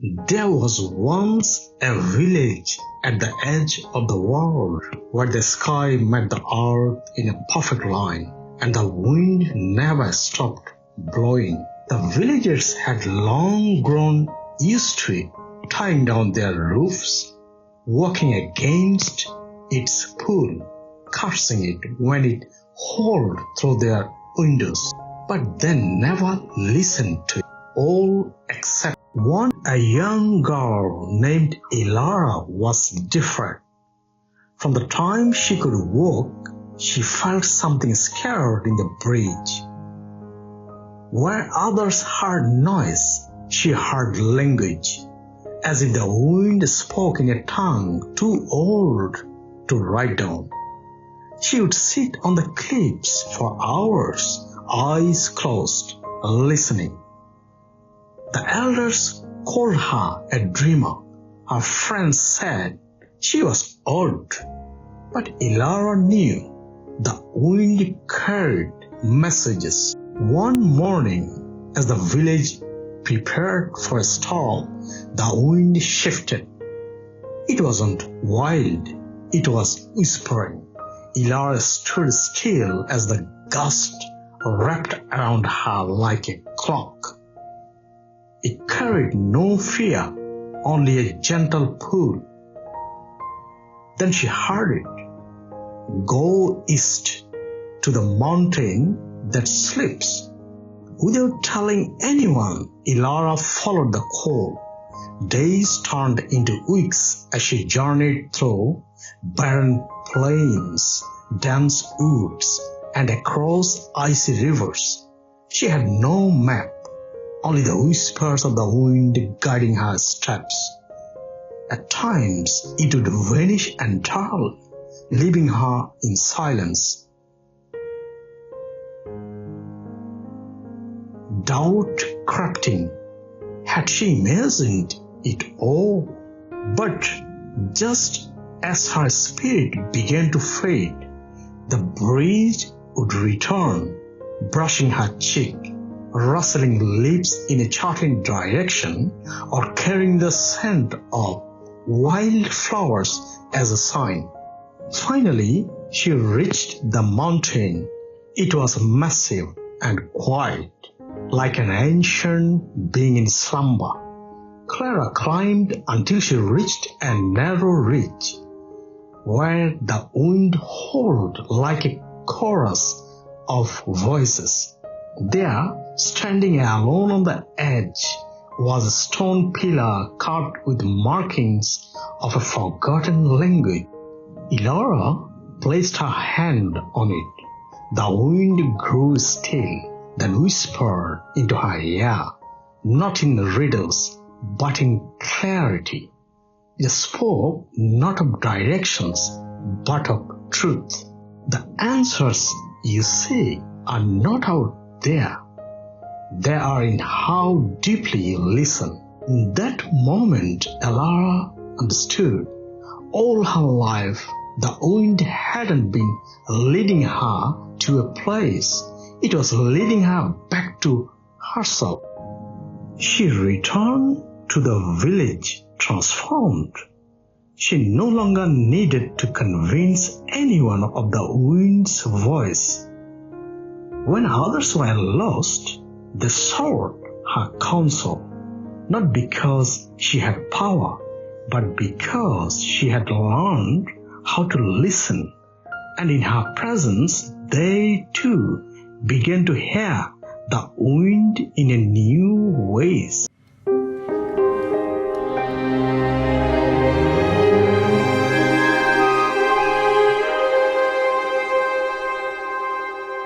There was once a village at the edge of the world where the sky met the earth in a perfect line and the wind never stopped blowing. The villagers had long grown used to it, tying down their roofs, walking against its pull, cursing it when it howled through their windows. But they never listened to it, all except one. A young girl named Elara was different. From the time she could walk, she felt something scared in the breeze. Where others heard noise, she heard language, as if the wind spoke in a tongue too old to write down. She would sit on the cliffs for hours, eyes closed, listening. The elders called her a dreamer. Her friends said she was odd. But Elara knew the wind carried messages. One morning, as the village prepared for a storm, the wind shifted. It wasn't wild, it was whispering. Elara stood still as the gust wrapped around her like a cloak. It carried no fear, only a gentle pull. Then she heard it. Go east to the mountain that sleeps. Without telling anyone, Elara followed the call. Days turned into weeks as she journeyed through barren plains, dense woods, and across icy rivers. She had no map, only the whispers of the wind guiding her steps. At times, it would vanish entirely, leaving her in silence. Doubt crept in. Had she imagined it all? But just as her spirit began to fade, the breeze would return, brushing her cheek, rustling leaves in a charting direction, or carrying the scent of wildflowers as a sign. Finally, she reached the mountain. It was massive and quiet, like an ancient being in slumber. Clara climbed until she reached a narrow ridge, where the wind howled like a chorus of voices. There, standing alone on the edge, was a stone pillar carved with markings of a forgotten language. Elara placed her hand on it. The wind grew still, then whispered into her ear, not in riddles, but in clarity. It spoke not of directions, but of truth. The answers you seek are not out there. They are in how deeply you listen. In that moment, Elara understood. All her life, the wind hadn't been leading her to a place. It was leading her back to herself. She returned to the village transformed. She no longer needed to convince anyone of the wind's voice. When others were lost, they sought her counsel, not because she had power, but because she had learned how to listen. And in her presence, they too began to hear the wind in a new ways.